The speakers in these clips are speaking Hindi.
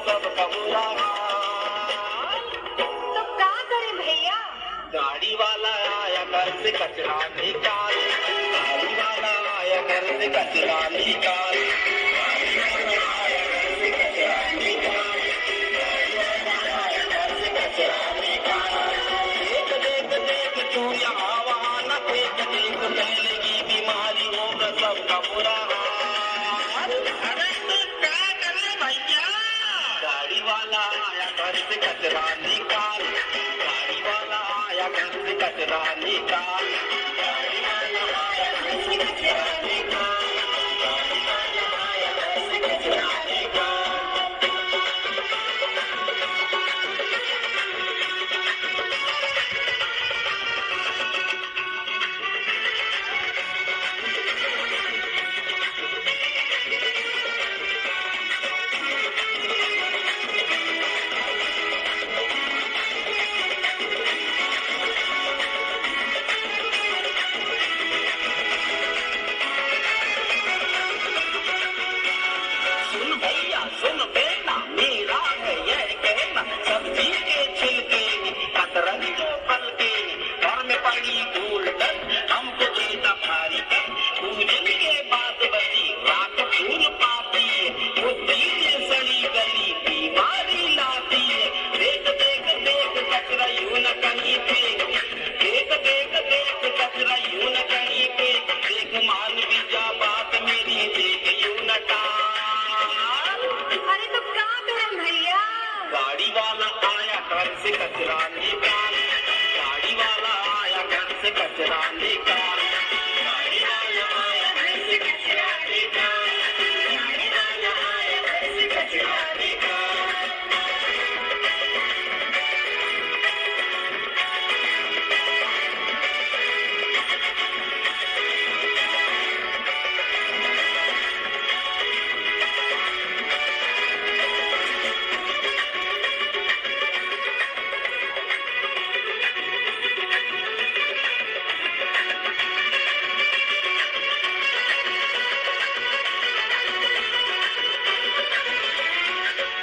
सबका बुरा हाल। तो क्या करें भैया? गाड़ी वाला आया घर से कचरा निकाल, गाड़ी वाला आया घर से कचरा निकाल, गाड़ी वाला आया घर से कचरा निकाल, गाड़ी वाला आया घर से कचरा निकाल। देख देख देख तू यहाँ वहाँ न फेंक, देख फैलेगी बीमारी होगा सबका बुरा हाल। अरे तू क्या करे भैया? गाड़ी वाला आया घर से कचरा निकाल, गाड़ी वाला आया घर से कचरा निकाल, गाड़ी वाला आया घर से कचरा निकाल, गाड़ी वाला आया घर से कचरा निकाल। सुन भैया सुन बेटा, मेरा है यह कहना, सब्जी के छिलके कतरन को फल के घर में पड़ी धूल कर हमको देता भारी कर, पूजन के बाद बची रात फूल पाती है, बुद्धि से सड़ी गली बीमारी लाती है। देख देख देख कचरा यूं न कहीं फेंक, देख देख देख कचरा यूं न कहीं फेंक, देख मान भी जा बात मेरी, देख यूं न टाल। अरे तो क्या करें भैया? गाड़ी वाला आया घर से कचरा निकाल, गाड़ी वाला आया घर से कचरा निकाल, गाड़ी वाला आया घर से कचरा निकाल, गाड़ी वाला आया घर से कचरा निकाल।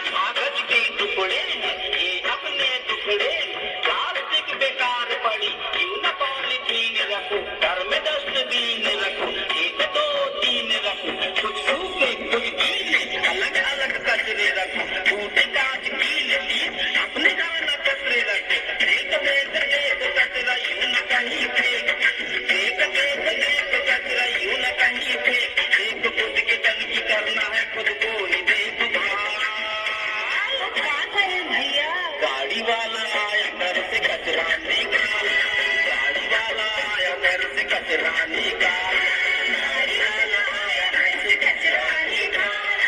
कागज के टुकड़े हैं ये अपने टुकड़े, प्लास्टिक बेकार पड़ी क्यों न पॉलीथीन रखो, घर में डस्टबिन रखो, एक दो तीन रखो, कुछ सूखे कुछ गीले अलग अलग कचरे रखो, टूटे कांच की लटी अपने घर में कचरे रखो। देख देख देख कचरा यूं न कहीं फेंक, देख देख देख कचरा यूं न कहीं फेंक, देख खुद के तन की करना है खुद को ही देखभाल। तो क्या करें भैया? गाड़ी वाला आया घर से कचरा निकाल, गाड़ी वाला आया घर से कचरा निकाल, गाड़ी वाला आया घर से कचरा निकाल,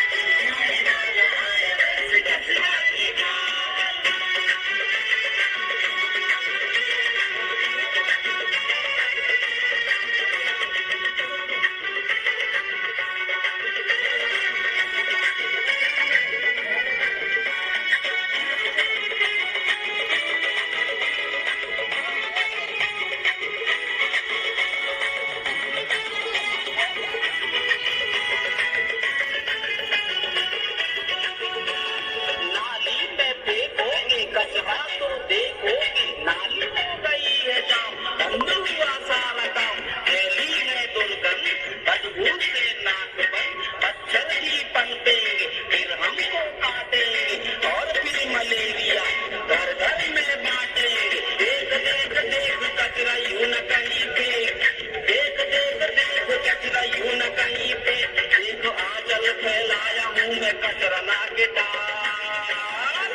गाड़ी वाला आया घर से कचरा निकाल। नाली में फेंकोगे कचरा तो देखोगे, नाली हो गई है जाम, बंद हुआ सारा काम, फैली है दुर्गंध बदबू से नाक बंद, मच्छर ही पनपेंगे फिर हमको काटेंगे और फिर मलेरिया घर घर में बांटेंगे। देख देख देख कचरा यूं न कहीं फेंक, देख देख देख कचरा यूं न कहीं फेंक, देखो आंचल फैलाया हूँ मैं कचरा ना के डाल।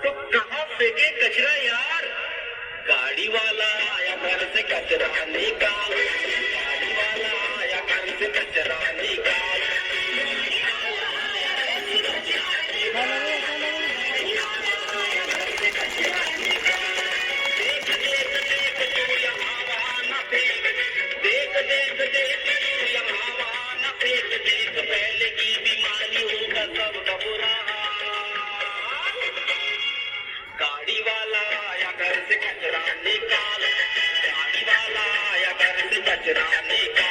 तो कहाँ फेंके कचरा यार? गाड़ी वाला आया घर से कचरा निकाल, गाड़ी वाला आया घर से कचरा निकाल, गाड़ी वाला आया घर से कचरा निकाल, गाड़ी वाला आया घर से कचरा निकाल। देख देख देख तू यहाँ वहाँ न फेंक, देख देख देख तू यहाँ वहाँ न फेंक, देख फैलेगी बीमारी होगा सबका बुरा हाल। गाड़ी वाला आया घर से कचरा निकाल, गाड़ी वाला आया घर से कचरा निकाल।